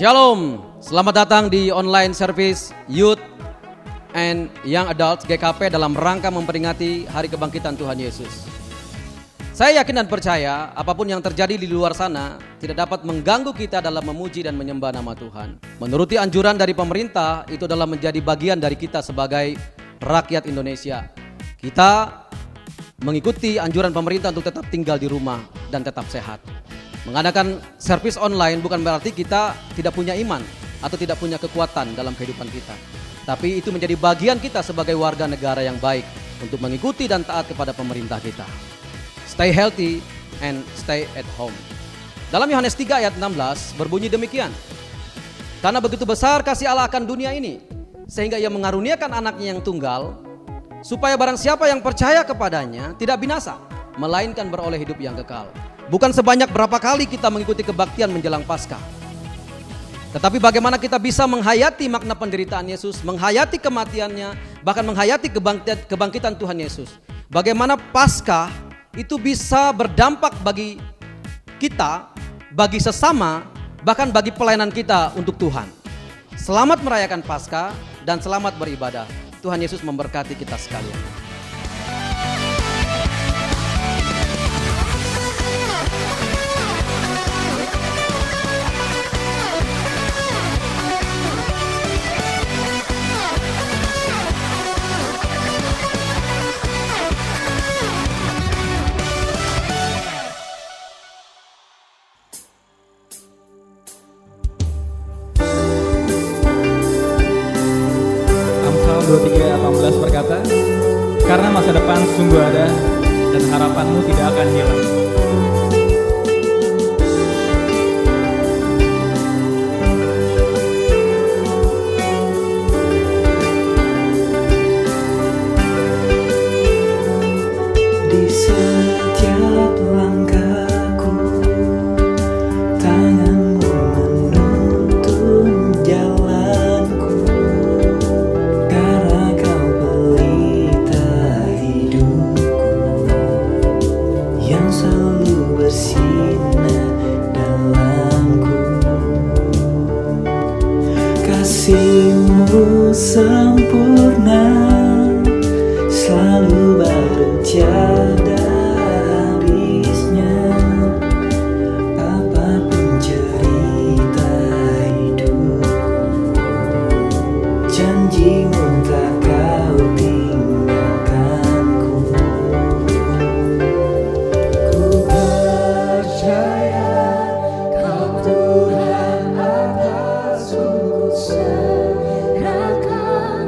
Shalom, selamat datang di online service Youth and Young Adults GKP dalam rangka memperingati Hari Kebangkitan Tuhan Yesus. Saya yakin dan percaya apapun yang terjadi di luar sana tidak dapat mengganggu kita dalam memuji dan menyembah nama Tuhan. Menuruti anjuran dari pemerintah itu adalah menjadi bagian dari kita sebagai rakyat Indonesia. Kita mengikuti anjuran pemerintah untuk tetap tinggal di rumah dan tetap sehat. Mengadakan servis online bukan berarti kita tidak punya iman atau tidak punya kekuatan dalam kehidupan kita. Tapi itu menjadi bagian kita sebagai warga negara yang baik untuk mengikuti dan taat kepada pemerintah kita. Stay healthy and stay at home. Dalam Yohanes 3 ayat 16 berbunyi demikian. Karena begitu besar kasih Allah akan dunia ini, sehingga ia mengaruniakan anaknya yang tunggal, supaya barang siapa yang percaya kepadanya tidak binasa, melainkan beroleh hidup yang kekal. Bukan sebanyak berapa kali kita mengikuti kebaktian menjelang Paskah, tetapi bagaimana kita bisa menghayati makna penderitaan Yesus, menghayati kematiannya, bahkan menghayati kebangkitan Tuhan Yesus. Bagaimana Paskah itu bisa berdampak bagi kita, bagi sesama, bahkan bagi pelayanan kita untuk Tuhan. Selamat merayakan Paskah dan selamat beribadah. Tuhan Yesus memberkati kita sekalian. Amsal 23:18 berkata, karena masa depan sungguh ada dan harapanmu tidak akan hilang. Di setiap langkahku, tanganmu menuntun jalanku, karena kau pelita hidupku, yang selalu bersinar dalamku. Kasih-Mu sempurna, selalu baru tiada habisnya. Apapun cerita hidupku, janji-Mu tak kau tinggalkanku. Ku percaya Kau Tuhan atasku, serahkan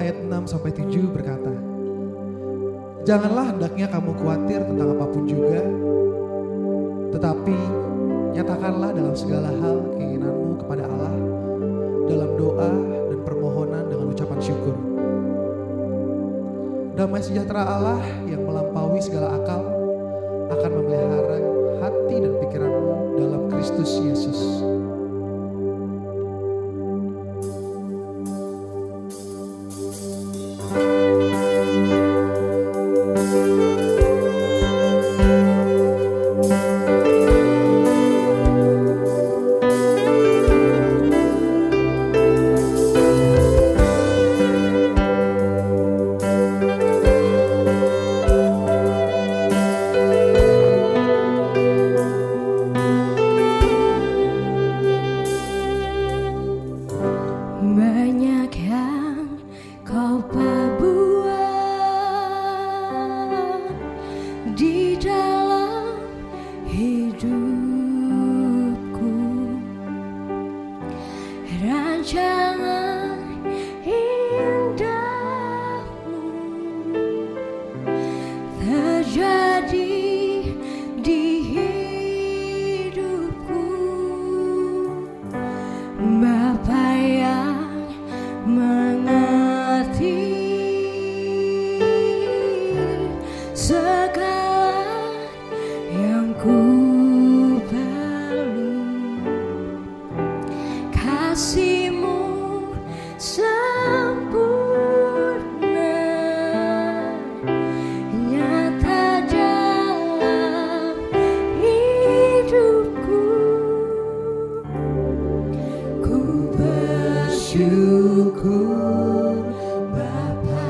ayat 6-7 berkata, "Janganlah hendaknya kamu khawatir tentang apapun juga, tetapi nyatakanlah dalam segala hal keinginanmu kepada Allah dalam doa dan permohonan dengan ucapan syukur. Damai sejahtera Allah yang melampaui segala akal akan memelihara hati dan pikiranmu dalam Kristus Yesus." Banyak yang kau perbuat di dalam hidupku, rancangan indahmu terjadi di hidupku. Bapa yang mengerti segala yang ku perlu, kasih-Mu sempurna nyata dalam hidupku. Ku bersyukur Bapa,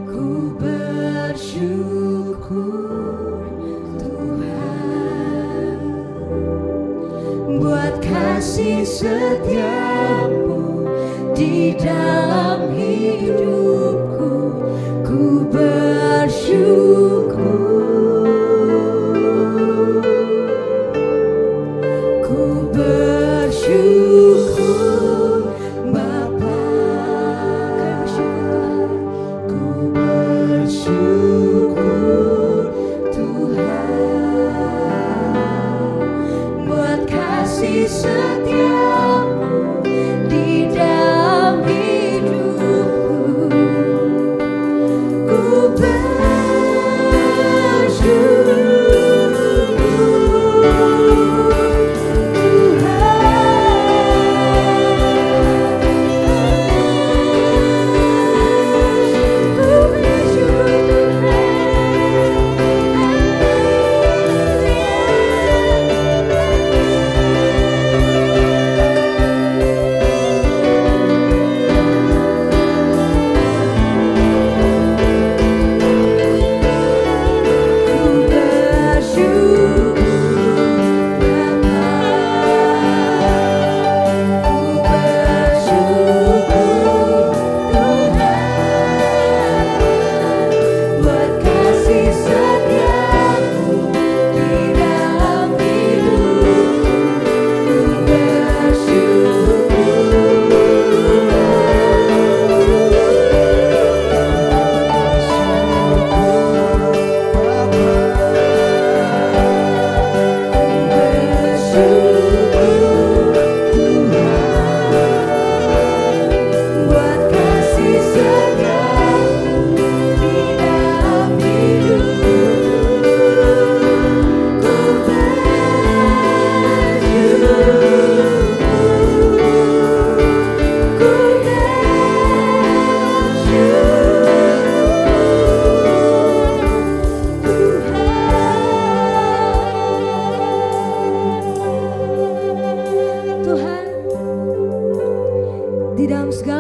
ku bersyukur Tuhan buat kasih setiamu di dalam hidupku. Ku bersyukur, ku bersyukur Bapa, ku bersyukur Tuhan buat kasih setiamu di dalam hidupku. Ku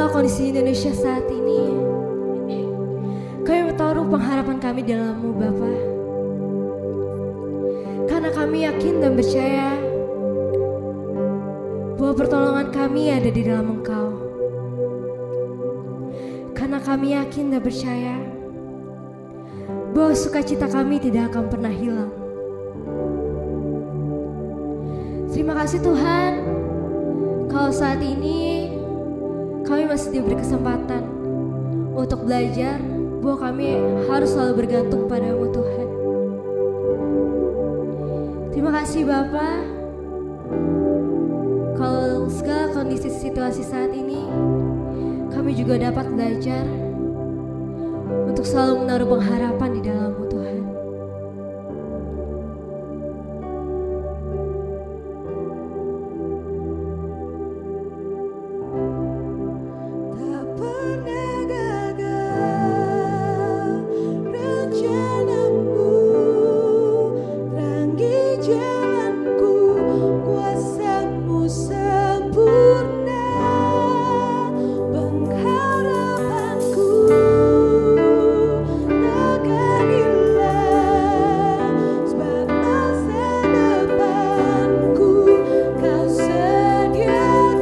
kondisi Indonesia saat ini, kami bertaruh pengharapan kami dalam-Mu Bapa. Karena kami yakin dan percaya bahwa pertolongan kami ada di dalam Engkau. Karena kami yakin dan percaya bahwa sukacita kami tidak akan pernah hilang. Terima kasih Tuhan, kalau saat ini kami masih diberi kesempatan untuk belajar bahwa kami harus selalu bergantung padamu Tuhan. Terima kasih Bapa. Kalau segala kondisi situasi saat ini, kami juga dapat belajar untuk selalu menaruh pengharapan di dalam-Mu Tuhan. Tak pernah gagal rencanamu, terangi jalanku, kuasa-Mu sempurna, pengharapanku takkan hilang, sebab masa depanku Kau sediakan.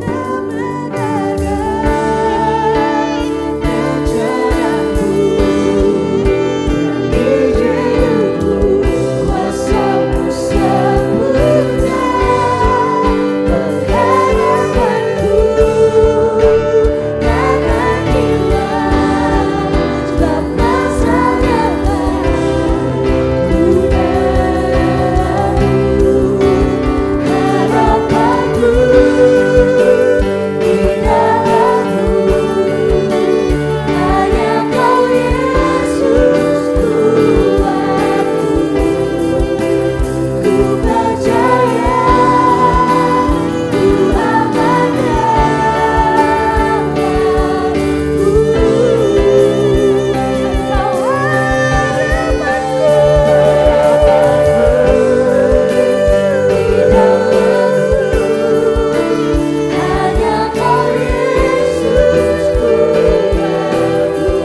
Tak gagal rencanamu, di hidupku, kuasa-Mu sempurna, pengharapanku takkan hilang, sebab masa depanku harapanku di dalam-Mu, hanya Kau Yesus Tuhanku. Ku percaya, ku amankan, Kau harapanku di dalam-Mu, hanya Kau Yesus Tuhanku.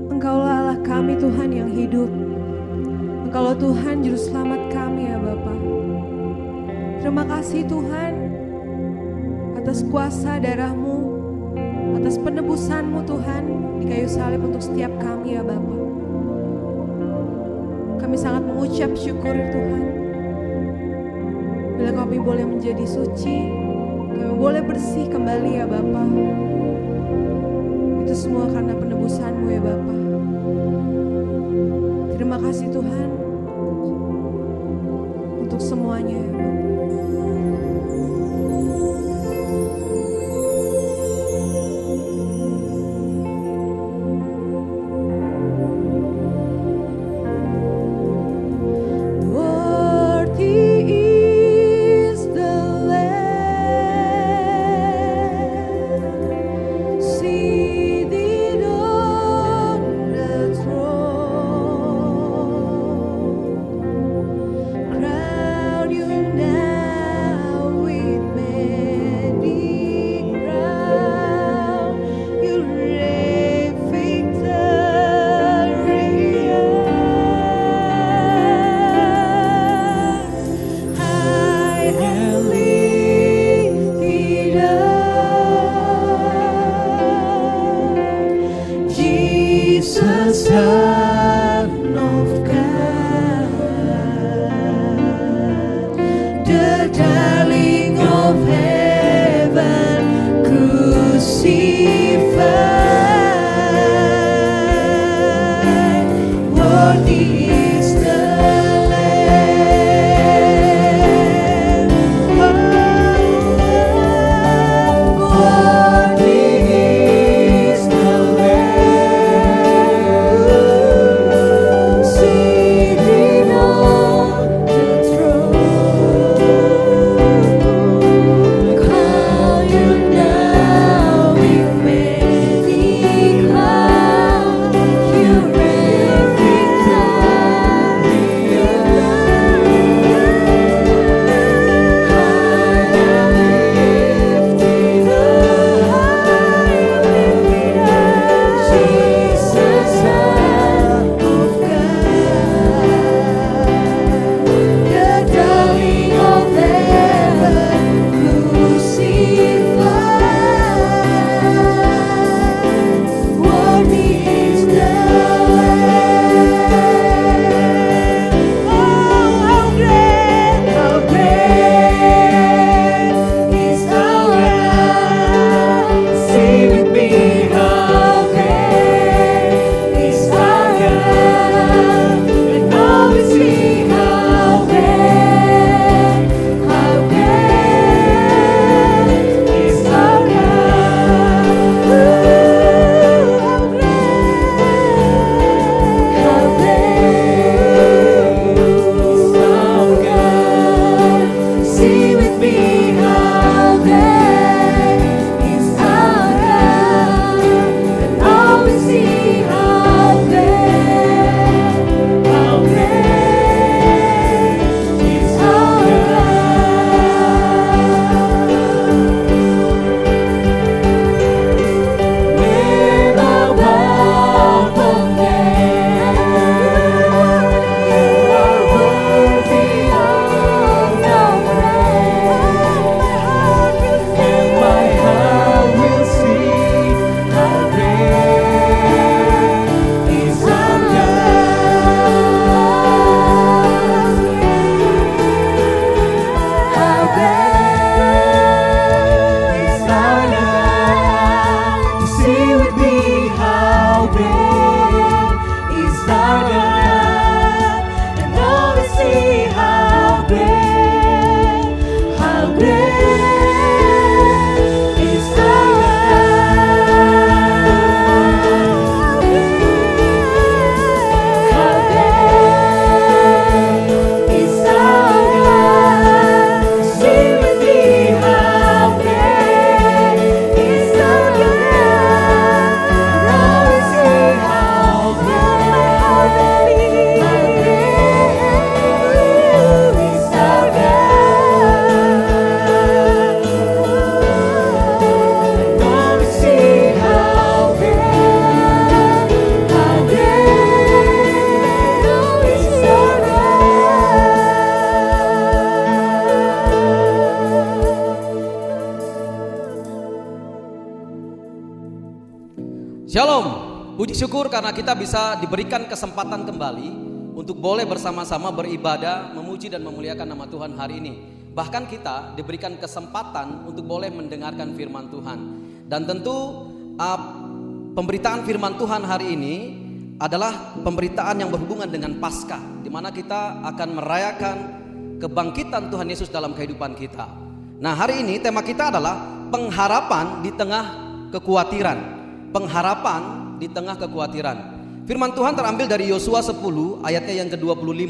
Engkaulah Allah kami Tuhan yang hidup. Engkaulah Tuhan Juru Selamat kami ya Bapa. Terima kasih Tuhan atas kuasa darah-Mu, atas penebusan-Mu Tuhan di kayu salib untuk setiap kami ya Bapa. Kami sangat mengucap syukur Tuhan. Bila kami boleh menjadi suci, kami boleh bersih kembali ya Bapa. Itu semua karena penebusan-Mu ya Bapa. Terima kasih Tuhan untuk semuanya ya Bapa. Worthy is the Lamb, seated on the throne. Crown you now with many crowns. You reign victorious. High and lifted up, Jesus, Son of God, the darling of heaven, crucified. Worthy is the Lamb. Worthy is the Lamb, seated on the throne. Crown you now with many syukur karena kita bisa diberikan kesempatan kembali untuk boleh bersama-sama beribadah, memuji dan memuliakan nama Tuhan hari ini. Bahkan kita diberikan kesempatan untuk boleh mendengarkan firman Tuhan. Dan tentu pemberitaan firman Tuhan hari ini adalah pemberitaan yang berhubungan dengan Paskah, di mana kita akan merayakan kebangkitan Tuhan Yesus dalam kehidupan kita. Nah, hari ini tema kita adalah pengharapan di tengah kekhawatiran. Pengharapan di tengah kekhawatiran. Firman Tuhan terambil dari Yosua 10 ayatnya yang ke-25.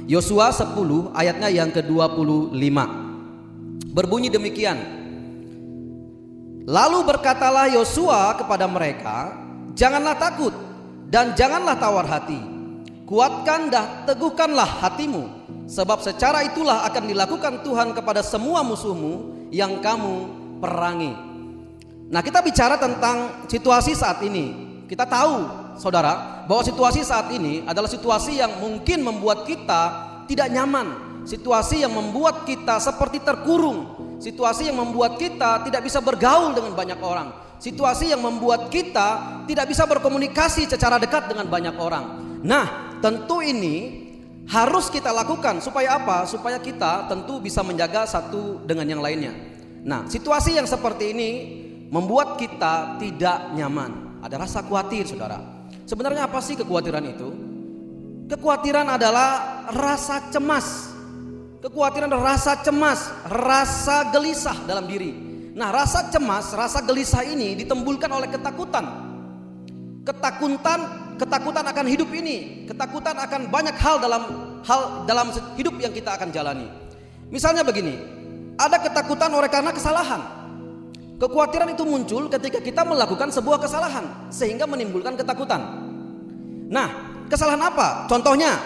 Yosua 10 ayatnya yang ke-25. Berbunyi demikian. Lalu berkatalah Yosua kepada mereka, janganlah takut dan janganlah tawar hati. Kuatkan dan teguhkanlah hatimu, sebab secara itulah akan dilakukan Tuhan kepada semua musuhmu yang kamu perangi. Nah, kita bicara tentang situasi saat ini. Kita tahu, saudara, bahwa situasi saat ini adalah situasi yang mungkin membuat kita tidak nyaman. Situasi yang membuat kita seperti terkurung. Situasi yang membuat kita tidak bisa bergaul dengan banyak orang. Situasi yang membuat kita tidak bisa berkomunikasi secara dekat dengan banyak orang. Nah, tentu ini harus kita lakukan supaya apa? Supaya kita tentu bisa menjaga satu dengan yang lainnya. Nah, situasi yang seperti ini membuat kita tidak nyaman. Ada rasa khawatir, saudara. Sebenarnya apa sih kekhawatiran itu? Kekhawatiran adalah rasa cemas. Kekhawatiran adalah rasa cemas, rasa gelisah dalam diri. Nah, rasa cemas, rasa gelisah ini ditimbulkan oleh ketakutan. Ketakutan akan hidup ini, ketakutan akan banyak hal dalam hidup yang kita akan jalani. Misalnya begini, ada ketakutan oleh karena kesalahan. Kekhawatiran itu muncul ketika kita melakukan sebuah kesalahan sehingga menimbulkan ketakutan. Nah, kesalahan apa? Contohnya,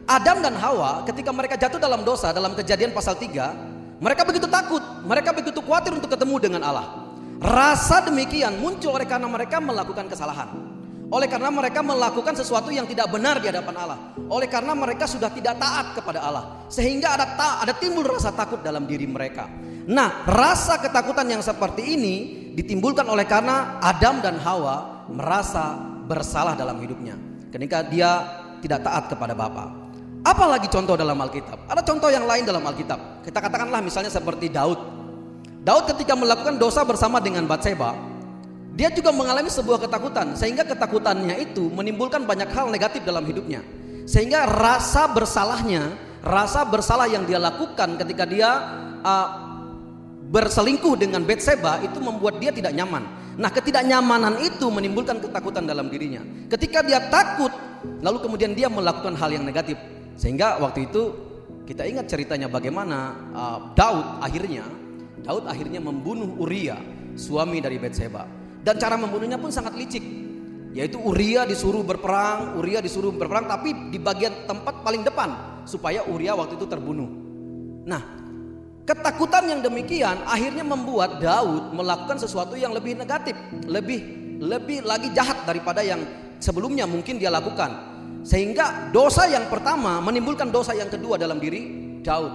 Adam dan Hawa ketika mereka jatuh dalam dosa dalam Kejadian pasal 3, mereka begitu takut, mereka begitu khawatir untuk ketemu dengan Allah. Rasa demikian muncul oleh karena mereka melakukan kesalahan. Oleh karena mereka melakukan sesuatu yang tidak benar di hadapan Allah. Oleh karena mereka sudah tidak taat kepada Allah, sehingga ada timbul rasa takut dalam diri mereka. Nah, rasa ketakutan yang seperti ini ditimbulkan oleh karena Adam dan Hawa merasa bersalah dalam hidupnya ketika dia tidak taat kepada Bapa. Apalagi contoh dalam Alkitab? Ada contoh yang lain dalam Alkitab. Kita katakanlah misalnya seperti Daud. Daud ketika melakukan dosa bersama dengan Batseba, dia juga mengalami sebuah ketakutan, sehingga ketakutannya itu menimbulkan banyak hal negatif dalam hidupnya. Sehingga rasa bersalah yang dia lakukan ketika dia berselingkuh dengan Batseba itu membuat dia tidak nyaman. Nah, ketidaknyamanan itu menimbulkan ketakutan dalam dirinya. Ketika dia takut, lalu kemudian dia melakukan hal yang negatif. Sehingga waktu itu kita ingat ceritanya bagaimana Daud akhirnya membunuh Uria, suami dari Batseba. Dan cara membunuhnya pun sangat licik, yaitu Uria disuruh berperang, tapi di bagian tempat paling depan supaya Uria waktu itu terbunuh. Nah, ketakutan yang demikian akhirnya membuat Daud melakukan sesuatu yang lebih negatif, lebih lagi jahat daripada yang sebelumnya mungkin dia lakukan. Sehingga dosa yang pertama menimbulkan dosa yang kedua dalam diri Daud.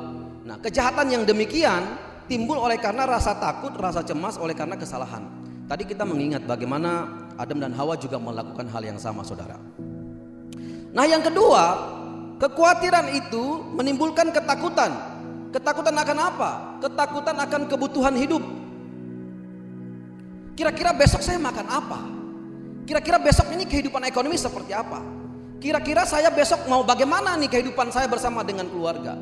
Nah, kejahatan yang demikian timbul oleh karena rasa takut, rasa cemas oleh karena kesalahan. Tadi kita mengingat bagaimana Adam dan Hawa juga melakukan hal yang sama, saudara. Nah, yang kedua, kekhawatiran itu menimbulkan ketakutan. Ketakutan akan apa? Ketakutan akan kebutuhan hidup. Kira-kira besok saya makan apa? Kira-kira besok ini kehidupan ekonomi seperti apa? Kira-kira saya besok mau bagaimana nih kehidupan saya bersama dengan keluarga?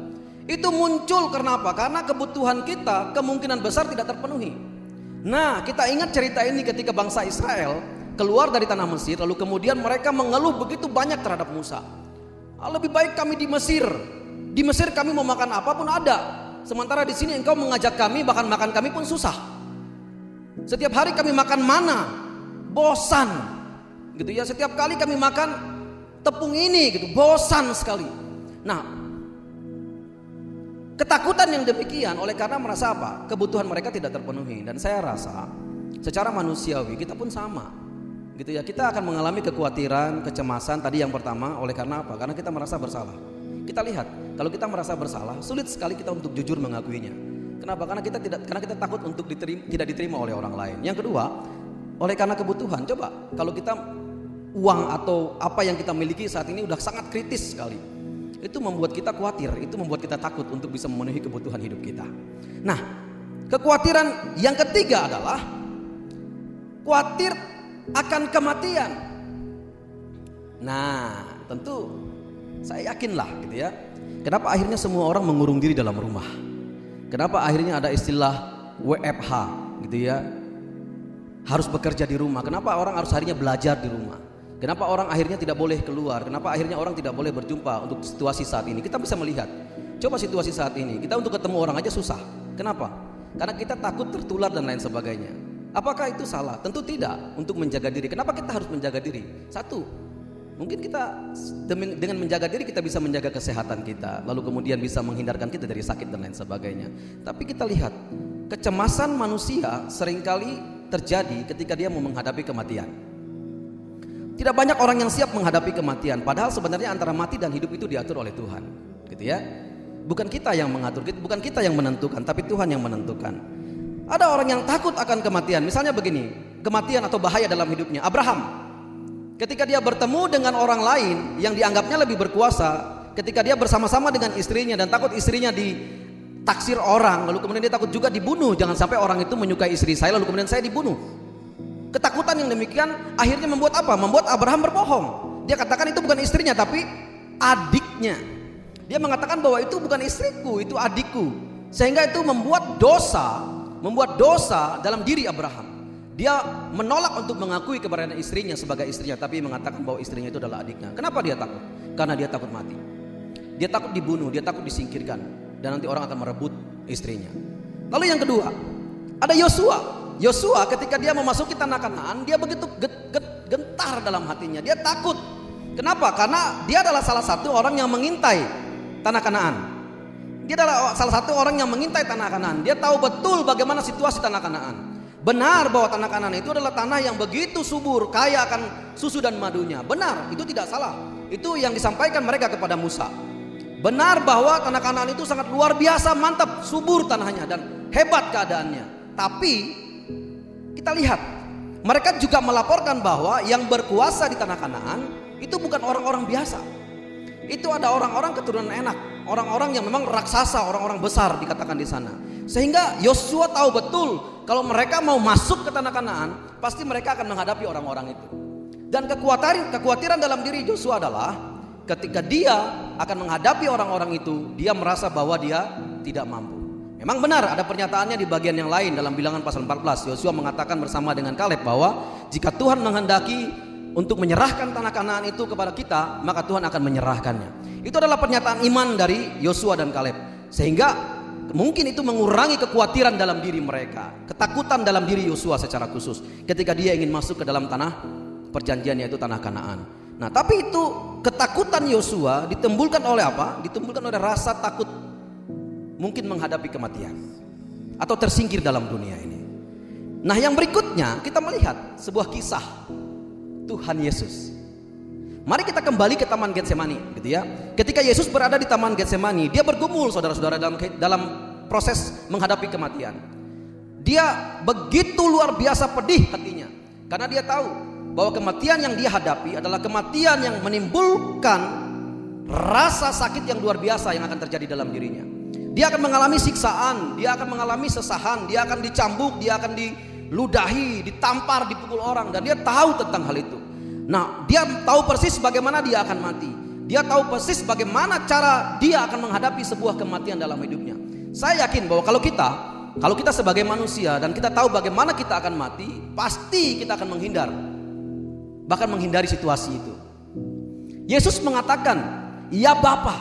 Itu muncul karena apa? Karena kebutuhan kita kemungkinan besar tidak terpenuhi. Nah, kita ingat cerita ini ketika bangsa Israel keluar dari tanah Mesir, lalu kemudian mereka mengeluh begitu banyak terhadap Musa. Lebih baik kami di Mesir. Di Mesir kami mau makan apapun ada. Sementara di sini engkau mengajak kami, bahkan makan kami pun susah. Setiap hari kami makan mana, bosan. Gitu ya, setiap kali kami makan tepung ini gitu, bosan sekali. Nah, ketakutan yang demikian oleh karena merasa apa? Kebutuhan mereka tidak terpenuhi. Dan saya rasa secara manusiawi kita pun sama. Gitu ya, kita akan mengalami kekhawatiran, kecemasan tadi yang pertama oleh karena apa? Karena kita merasa bersalah. Kita lihat, kalau kita merasa bersalah, sulit sekali kita untuk jujur mengakuinya. Kenapa? Karena kita takut untuk tidak diterima oleh orang lain. Yang kedua, oleh karena kebutuhan. Coba kalau kita uang atau apa yang kita miliki saat ini udah sangat kritis sekali. Itu membuat kita khawatir, itu membuat kita takut untuk bisa memenuhi kebutuhan hidup kita. Nah, kekhawatiran yang ketiga adalah khawatir akan kematian. Nah, tentu saya yakinlah gitu ya. Kenapa akhirnya semua orang mengurung diri dalam rumah? Kenapa akhirnya ada istilah WFH gitu ya? Harus bekerja di rumah. Kenapa orang harus akhirnya belajar di rumah? Kenapa orang akhirnya tidak boleh keluar? Kenapa akhirnya orang tidak boleh berjumpa untuk situasi saat ini? Kita bisa melihat. Coba situasi saat ini, kita untuk ketemu orang aja susah. Kenapa? Karena kita takut tertular dan lain sebagainya. Apakah itu salah? Tentu tidak. Untuk menjaga diri. Kenapa kita harus menjaga diri? Satu, mungkin kita dengan menjaga diri kita bisa menjaga kesehatan kita, lalu kemudian bisa menghindarkan kita dari sakit dan lain sebagainya. Tapi kita lihat, kecemasan manusia seringkali terjadi ketika dia mau menghadapi kematian. Tidak banyak orang yang siap menghadapi kematian, padahal sebenarnya antara mati dan hidup itu diatur oleh Tuhan, gitu ya. Bukan kita yang mengatur, bukan kita yang menentukan, tapi Tuhan yang menentukan. Ada orang yang takut akan kematian, misalnya begini, kematian atau bahaya dalam hidupnya. Abraham, ketika dia bertemu dengan orang lain yang dianggapnya lebih berkuasa, ketika dia bersama-sama dengan istrinya dan takut istrinya ditaksir orang, lalu kemudian dia takut juga dibunuh, jangan sampai orang itu menyukai istri saya lalu kemudian saya dibunuh. Ketakutan yang demikian akhirnya membuat apa? Membuat Abraham berbohong. Dia katakan itu bukan istrinya tapi adiknya. Dia mengatakan bahwa itu bukan istriku, itu adikku. Sehingga itu membuat dosa dalam diri Abraham. Dia menolak untuk mengakui keberadaan istrinya sebagai istrinya, tapi mengatakan bahwa istrinya itu adalah adiknya. Kenapa dia takut? Karena dia takut mati. Dia takut dibunuh, dia takut disingkirkan, dan nanti orang akan merebut istrinya. Lalu yang kedua, ada Yosua. Yosua ketika dia memasuki tanah Kanaan, dia begitu gentar dalam hatinya. Dia takut. Kenapa? Karena dia adalah salah satu orang yang mengintai tanah Kanaan. Dia adalah salah satu orang yang mengintai tanah Kanaan. Dia tahu betul bagaimana situasi tanah Kanaan. Benar bahwa tanah Kanaan itu adalah tanah yang begitu subur, kaya akan susu dan madunya. Benar, itu tidak salah. Itu yang disampaikan mereka kepada Musa. Benar bahwa tanah Kanaan itu sangat luar biasa, mantap, subur tanahnya dan hebat keadaannya. Tapi kita lihat, mereka juga melaporkan bahwa yang berkuasa di tanah Kanaan itu bukan orang-orang biasa. Itu ada orang-orang keturunan enak, orang-orang yang memang raksasa, orang-orang besar dikatakan di sana. Sehingga Yosua tahu betul kalau mereka mau masuk ke tanah Kanaan, pasti mereka akan menghadapi orang-orang itu. Dan kekhawatiran dalam diri Yosua adalah ketika dia akan menghadapi orang-orang itu, dia merasa bahwa dia tidak mampu. Memang benar ada pernyataannya di bagian yang lain dalam Bilangan pasal 14. Yosua mengatakan bersama dengan Kaleb bahwa jika Tuhan menghendaki untuk menyerahkan tanah Kanaan itu kepada kita, maka Tuhan akan menyerahkannya. Itu adalah pernyataan iman dari Yosua dan Kaleb. Sehingga mungkin itu mengurangi kekhawatiran dalam diri mereka, ketakutan dalam diri Yosua secara khusus ketika dia ingin masuk ke dalam tanah perjanjian, yaitu tanah Kanaan. Nah, tapi itu ketakutan Yosua ditimbulkan oleh apa? Ditimbulkan oleh rasa takut mungkin menghadapi kematian atau tersingkir dalam dunia ini. Nah, yang berikutnya kita melihat sebuah kisah Tuhan Yesus. Mari kita kembali ke Taman Getsemani, gitu ya. Ketika Yesus berada di Taman Getsemani, dia bergumul saudara-saudara dalam proses menghadapi kematian. Dia begitu luar biasa pedih hatinya karena dia tahu bahwa kematian yang dia hadapi adalah kematian yang menimbulkan rasa sakit yang luar biasa yang akan terjadi dalam dirinya. Dia akan mengalami siksaan, dia akan mengalami sesahan, dia akan dicambuk, dia akan diludahi, ditampar, dipukul orang, dan dia tahu tentang hal itu. Nah, dia tahu persis bagaimana dia akan mati. Dia tahu persis bagaimana cara dia akan menghadapi sebuah kematian dalam hidupnya. Saya yakin bahwa kalau kita sebagai manusia dan kita tahu bagaimana kita akan mati, pasti kita akan menghindar, bahkan menghindari situasi itu. Yesus mengatakan, "Ya Bapa,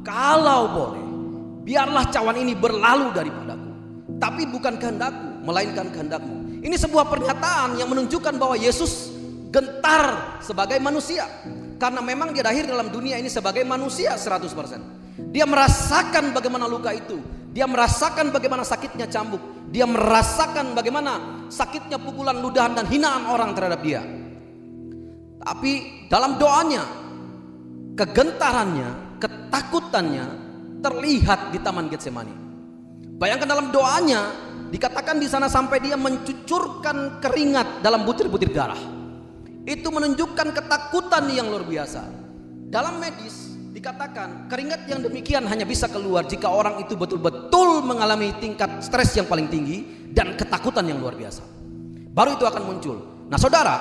kalau boleh, biarlah cawan ini berlalu daripadaku, tapi bukan kehendakku, melainkan kehendakmu." Ini sebuah pernyataan yang menunjukkan bahwa Yesus gentar sebagai manusia, karena memang dia lahir dalam dunia ini sebagai manusia 100%. Dia merasakan bagaimana luka itu, dia merasakan bagaimana sakitnya cambuk, dia merasakan bagaimana sakitnya pukulan, ludahan dan hinaan orang terhadap dia. Tapi dalam doanya, kegentarannya, ketakutannya terlihat di Taman Getsemani. Bayangkan dalam doanya dikatakan di sana sampai dia mencucurkan keringat dalam butir-butir darah. itu menunjukkan ketakutan yang luar biasa. Dalam medis dikatakan keringat yang demikian hanya bisa keluar jika orang itu betul-betul mengalami tingkat stres yang paling tinggi dan ketakutan yang luar biasa. Baru itu akan muncul. Nah saudara,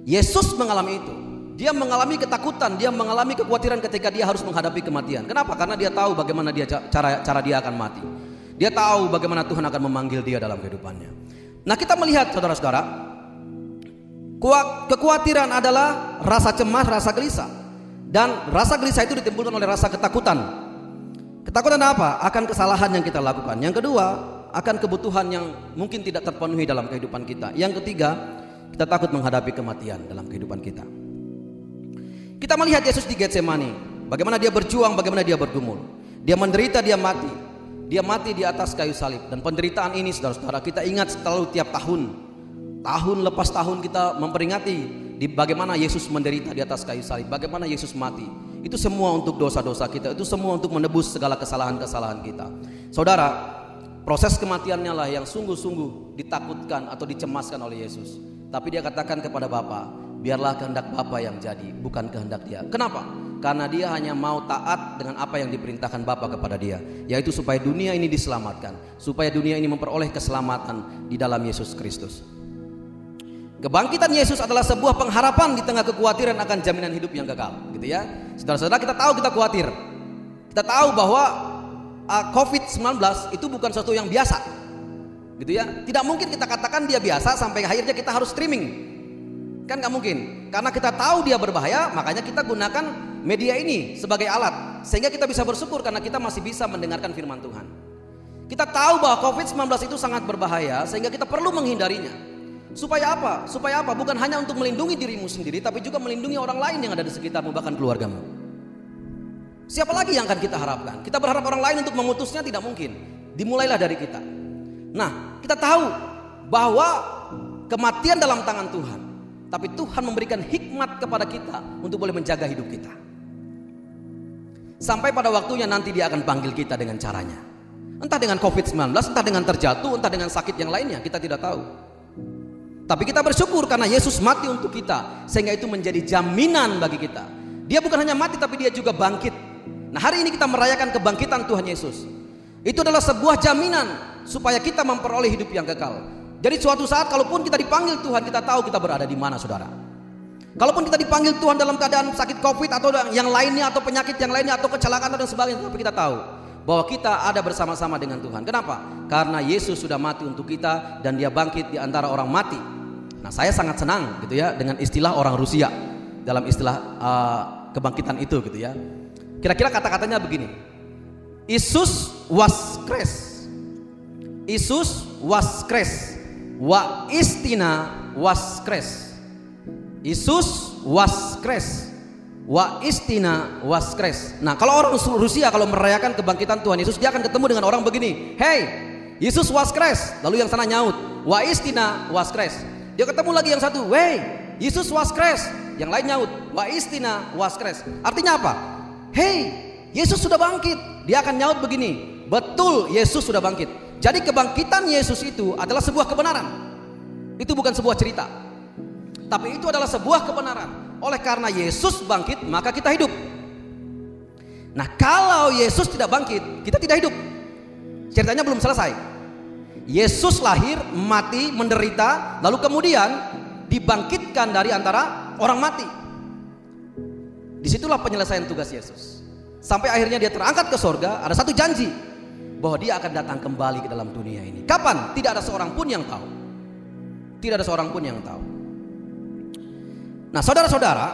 Yesus mengalami itu. Dia mengalami ketakutan, dia mengalami kekhawatiran ketika dia harus menghadapi kematian. Kenapa? Karena dia tahu bagaimana cara dia akan mati. Dia tahu bagaimana Tuhan akan memanggil dia dalam kehidupannya. Nah kita melihat saudara-saudara, kekhawatiran adalah rasa cemas, rasa gelisah. Dan rasa gelisah itu ditimbulkan oleh rasa ketakutan. Ketakutan apa? Akan kesalahan yang kita lakukan. Yang kedua, akan kebutuhan yang mungkin tidak terpenuhi dalam kehidupan kita. Yang ketiga, kita takut menghadapi kematian dalam kehidupan kita. Kita melihat Yesus di Getsemani, bagaimana dia berjuang, bagaimana dia bergumul. Dia menderita, dia mati. Dia mati di atas kayu salib. Dan penderitaan ini saudara-saudara, kita ingat selalu tiap tahun. Tahun lepas tahun kita memperingati di bagaimana Yesus menderita di atas kayu salib, bagaimana Yesus mati. Itu semua untuk dosa-dosa kita, itu semua untuk menebus segala kesalahan-kesalahan kita. Saudara, proses kematiannya lah yang sungguh-sungguh ditakutkan atau dicemaskan oleh Yesus. Tapi dia katakan kepada Bapa, biarlah kehendak Bapa yang jadi, bukan kehendak dia. Kenapa? Karena dia hanya mau taat dengan apa yang diperintahkan Bapa kepada dia, yaitu supaya dunia ini diselamatkan, supaya dunia ini memperoleh keselamatan di dalam Yesus Kristus. Kebangkitan Yesus adalah sebuah pengharapan di tengah kekhawatiran akan jaminan hidup yang kekal, gitu ya. Saudara-saudara, kita tahu kita khawatir. Kita tahu bahwa COVID-19 itu bukan sesuatu yang biasa, gitu ya. Tidak mungkin kita katakan dia biasa sampai akhirnya kita harus streaming. Kan gak mungkin. Karena kita tahu dia berbahaya, makanya kita gunakan media ini sebagai alat, sehingga kita bisa bersyukur karena kita masih bisa mendengarkan firman Tuhan. Kita tahu bahwa COVID-19 itu sangat berbahaya, sehingga kita perlu menghindarinya. Supaya apa? Supaya apa? Bukan hanya untuk melindungi dirimu sendiri, tapi juga melindungi orang lain yang ada di sekitarmu, bahkan keluargamu. Siapa lagi yang akan kita harapkan? Kita berharap orang lain untuk memutusnya, tidak mungkin. Dimulailah dari kita. Nah, kita tahu bahwa kematian dalam tangan Tuhan, tapi Tuhan memberikan hikmat kepada kita untuk boleh menjaga hidup kita. Sampai pada waktunya nanti dia akan panggil kita dengan caranya. Entah dengan COVID-19, entah dengan terjatuh, entah dengan sakit yang lainnya, kita tidak tahu. Tapi kita bersyukur karena Yesus mati untuk kita, sehingga itu menjadi jaminan bagi kita. Dia bukan hanya mati, tapi dia juga bangkit. Nah, hari ini kita merayakan kebangkitan Tuhan Yesus. Itu adalah sebuah jaminan supaya kita memperoleh hidup yang kekal. Jadi suatu saat kalaupun kita dipanggil Tuhan, kita tahu kita berada di mana, saudara. Kalaupun kita dipanggil Tuhan dalam keadaan sakit COVID atau yang lainnya, atau penyakit yang lainnya, atau kecelakaan dan sebagainya, tapi kita tahu bahwa kita ada bersama-sama dengan Tuhan. Kenapa? Karena Yesus sudah mati untuk kita dan dia bangkit di antara orang mati. Nah, saya sangat senang gitu ya dengan istilah orang Rusia dalam istilah kebangkitan itu gitu ya. Kira-kira kata-katanya begini. Isus was kres. Isus was kres. Wa istina was kres. Isus was kres. Wa istina was kres. Nah, kalau orang Rusia kalau merayakan kebangkitan Tuhan Yesus, dia akan ketemu dengan orang begini. Hey, Yesus was kres. Lalu yang sana nyaut, wa istina was kres. Dia ketemu lagi yang satu, wey, Yesus was kres. Yang lain nyaut, wa istina was kres. Artinya apa? Hey, Yesus sudah bangkit. Dia akan nyaut begini, betul Yesus sudah bangkit. Jadi kebangkitan Yesus itu adalah sebuah kebenaran. Itu bukan sebuah cerita, tapi itu adalah sebuah kebenaran. Oleh karena Yesus bangkit, maka kita hidup. Nah, kalau Yesus tidak bangkit, kita tidak hidup. Ceritanya belum selesai. Yesus lahir, mati, menderita, lalu kemudian dibangkitkan dari antara orang mati. Disitulah penyelesaian tugas Yesus. Sampai akhirnya dia terangkat ke sorga. Ada satu janji bahwa dia akan datang kembali ke dalam dunia ini. Kapan? Tidak ada seorang pun yang tahu. Tidak ada seorang pun yang tahu. Nah, saudara-saudara,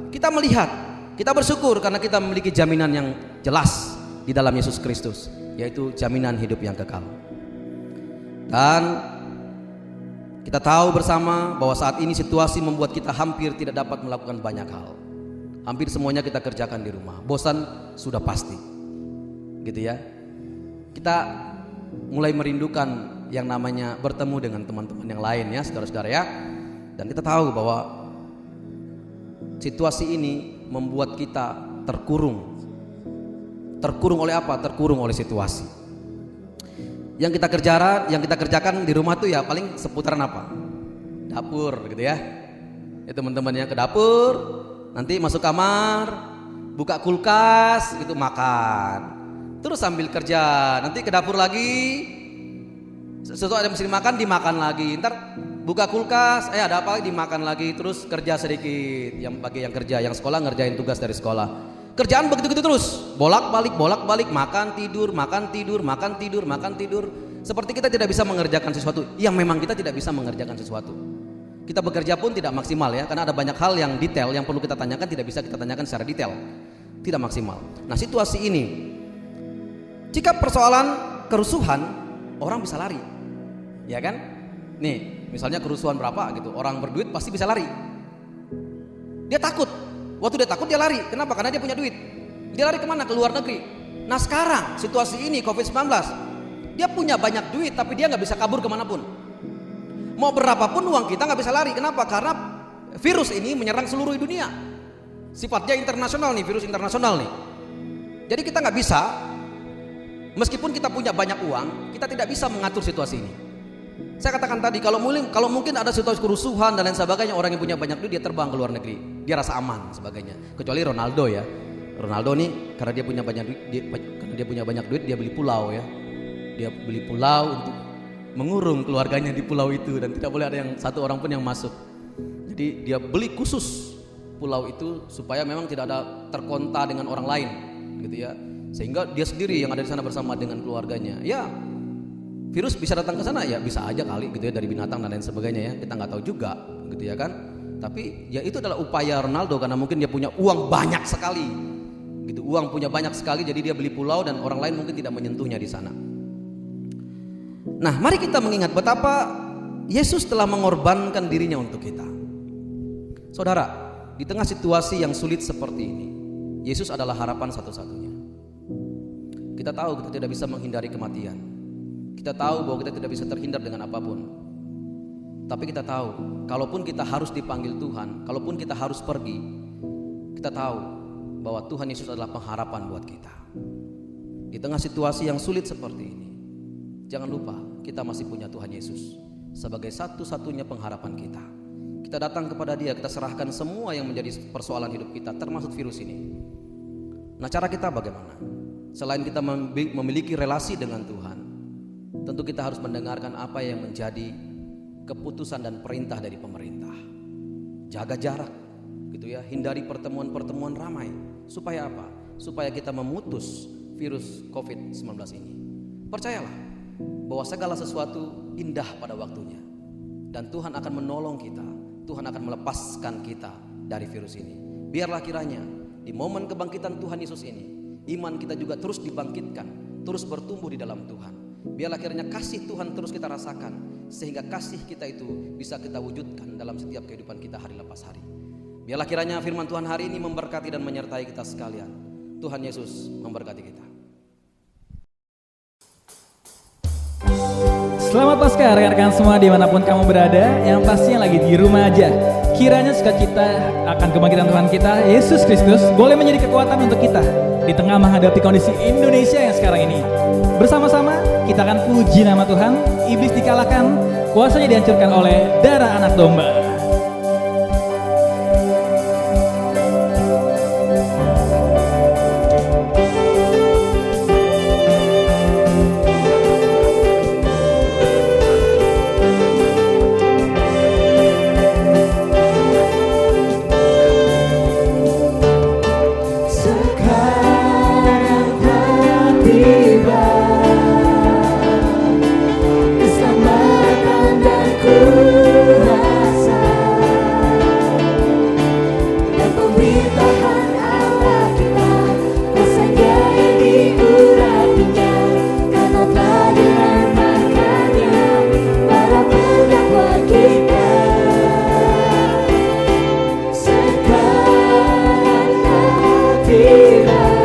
kita melihat, kita bersyukur karena kita memiliki jaminan yang jelas di dalam Yesus Kristus, yaitu jaminan hidup yang kekal. Dan kita tahu bersama bahwa saat ini situasi membuat kita hampir tidak dapat melakukan banyak hal. Hampir semuanya kita kerjakan di rumah. Bosan sudah pasti, gitu ya. Kita mulai merindukan yang namanya bertemu dengan teman-teman yang lain ya, saudara-saudara ya. Dan kita tahu bahwa situasi ini membuat kita terkurung. Terkurung oleh apa? Terkurung oleh situasi. Yang kita kerjakan di rumah tuh ya paling seputaran apa? Dapur gitu ya. Ya teman-teman yang ke dapur, nanti masuk kamar, buka kulkas, gitu makan. Terus sambil kerja, nanti ke dapur lagi, sesuatu ada mesin makan dimakan lagi. Ntar buka kulkas, ada apa lagi dimakan lagi. Terus kerja sedikit, yang bagi yang kerja, yang sekolah ngerjain tugas dari sekolah. Kerjaan begitu-begitu terus, bolak-balik, makan tidur, makan tidur, makan tidur, makan tidur. Seperti kita tidak bisa mengerjakan sesuatu yang memang kita tidak bisa mengerjakan sesuatu. Kita bekerja pun tidak maksimal ya, karena ada banyak hal yang detail yang perlu kita tanyakan, tidak bisa kita tanyakan secara detail, tidak maksimal. Nah situasi ini, jika persoalan kerusuhan, orang bisa lari, ya kan? Nih, misalnya kerusuhan berapa gitu, orang berduit pasti bisa lari. Dia takut, waktu dia takut dia lari. Kenapa? Karena dia punya duit. Dia lari kemana? Ke luar negeri. Nah sekarang situasi ini COVID-19, dia punya banyak duit tapi dia nggak bisa kabur kemanapun. Mau berapapun uang kita nggak bisa lari. Kenapa? Karena virus ini menyerang seluruh dunia. Sifatnya internasional nih, virus internasional nih. Jadi kita nggak bisa, meskipun kita punya banyak uang, kita tidak bisa mengatur situasi ini. Saya katakan tadi, kalau mungkin ada situasi kerusuhan dan lain sebagainya, orang yang punya banyak duit dia terbang ke luar negeri, dia rasa aman sebagainya. Kecuali Ronaldo ya, Ronaldo nih karena dia punya banyak duit, dia beli pulau ya, dia beli pulau untuk mengurung keluarganya di pulau itu dan tidak boleh ada yang satu orang pun yang masuk. Jadi dia beli khusus pulau itu supaya memang tidak ada terkonta dengan orang lain, gitu ya. Sehingga dia sendiri yang ada di sana bersama dengan keluarganya. Ya, virus bisa datang ke sana ya, bisa aja kali gitu ya, dari binatang dan lain sebagainya ya. Kita nggak tahu juga, gitu ya kan. Tapi ya itu adalah upaya Ronaldo karena mungkin dia punya uang banyak sekali, gitu. Uang punya banyak sekali, jadi dia beli pulau dan orang lain mungkin tidak menyentuhnya di sana. Nah, mari kita mengingat betapa Yesus telah mengorbankan dirinya untuk kita. Saudara, di tengah situasi yang sulit seperti ini, Yesus adalah harapan satu-satunya. Kita tahu kita tidak bisa menghindari kematian. Kita tahu bahwa kita tidak bisa terhindar dengan apapun. Tapi kita tahu, kalaupun kita harus dipanggil Tuhan, kalaupun kita harus pergi, kita tahu bahwa Tuhan Yesus adalah pengharapan buat kita. Di tengah situasi yang sulit seperti ini, jangan lupa kita masih punya Tuhan Yesus sebagai satu-satunya pengharapan kita. Kita datang kepada Dia, kita serahkan semua yang menjadi persoalan hidup kita, termasuk virus ini. Nah, cara kita bagaimana? Selain kita memiliki relasi dengan Tuhan, tentu kita harus mendengarkan apa yang menjadi keputusan dan perintah dari pemerintah. Jaga jarak, gitu ya, hindari pertemuan-pertemuan ramai. Supaya apa? Supaya kita memutus virus COVID-19 ini. Percayalah bahwa segala sesuatu indah pada waktunya, dan Tuhan akan menolong kita, Tuhan akan melepaskan kita dari virus ini. Biarlah kiranya di momen kebangkitan Tuhan Yesus ini, iman kita juga terus dibangkitkan, terus bertumbuh di dalam Tuhan. Biarlah kiranya kasih Tuhan terus kita rasakan, sehingga kasih kita itu bisa kita wujudkan dalam setiap kehidupan kita hari lepas hari. Biarlah kiranya firman Tuhan hari ini memberkati dan menyertai kita sekalian. Tuhan Yesus memberkati kita. Selamat Paskah rekan-rekan semua dimanapun kamu berada, yang pastinya lagi di rumah aja. Kiranya sukacita akan kebangkitan Tuhan kita Yesus Kristus boleh menjadi kekuatan untuk kita di tengah menghadapi kondisi Indonesia yang sekarang ini. Bersama-sama kita akan puji nama Tuhan. Iblis dikalahkan, kuasanya dihancurkan oleh darah anak domba. Tiba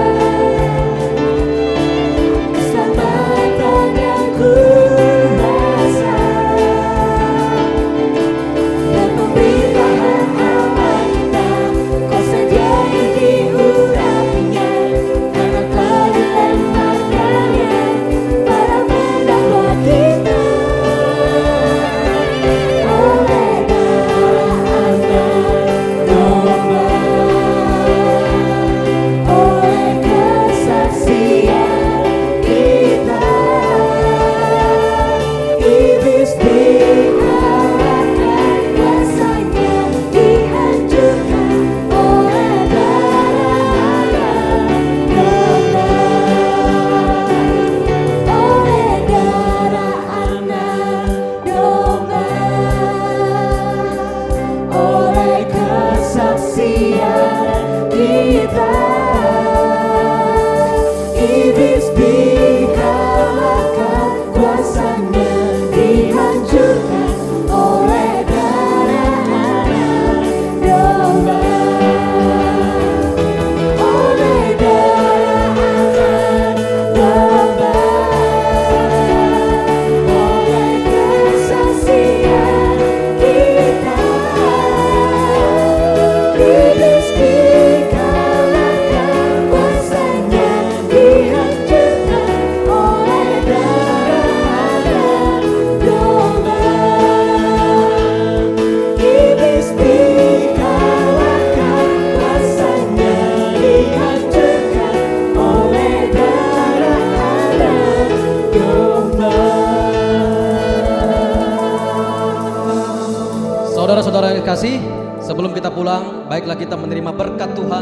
Saudara-saudara yang dikasih, sebelum kita pulang, baiklah kita menerima berkat Tuhan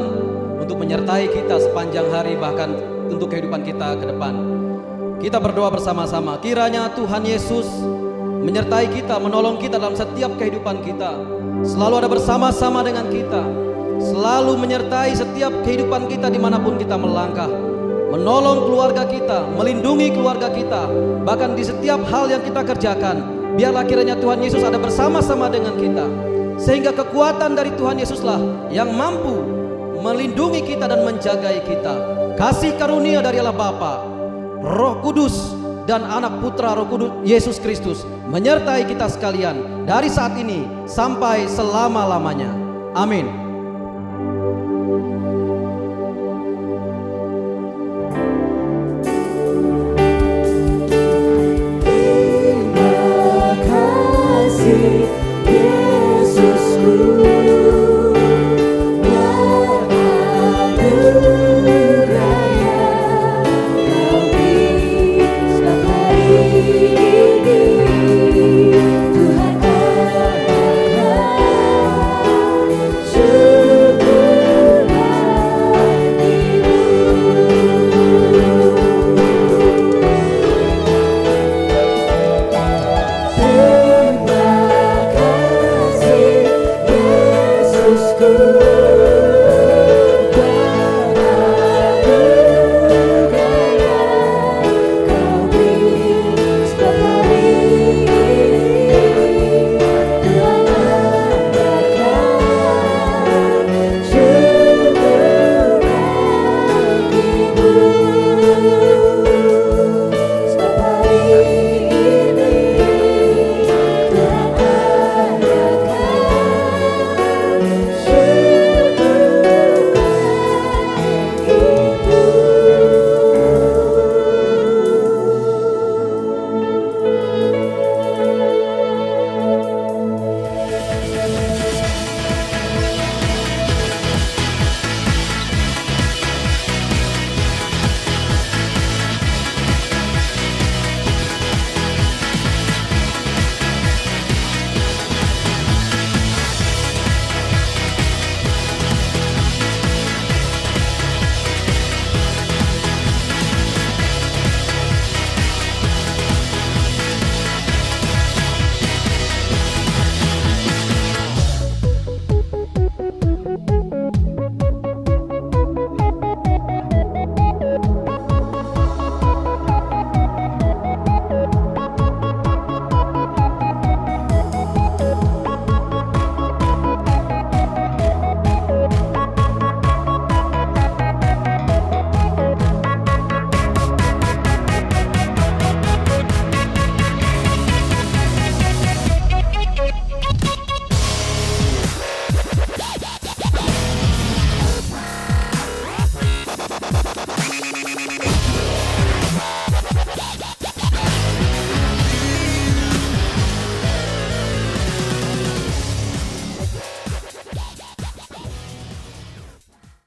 untuk menyertai kita sepanjang hari, bahkan untuk kehidupan kita ke depan. Kita berdoa bersama-sama, kiranya Tuhan Yesus menyertai kita, menolong kita dalam setiap kehidupan kita, selalu ada bersama-sama dengan kita, selalu menyertai setiap kehidupan kita dimanapun kita melangkah, menolong keluarga kita, melindungi keluarga kita, bahkan di setiap hal yang kita kerjakan. Biarlah kiranya Tuhan Yesus ada bersama-sama dengan kita, sehingga kekuatan dari Tuhan Yesuslah yang mampu melindungi kita dan menjagai kita. Kasih karunia dari Allah Bapa, Roh Kudus, dan Anak Putra Roh Kudus Yesus Kristus menyertai kita sekalian dari saat ini sampai selama-lamanya. Amin.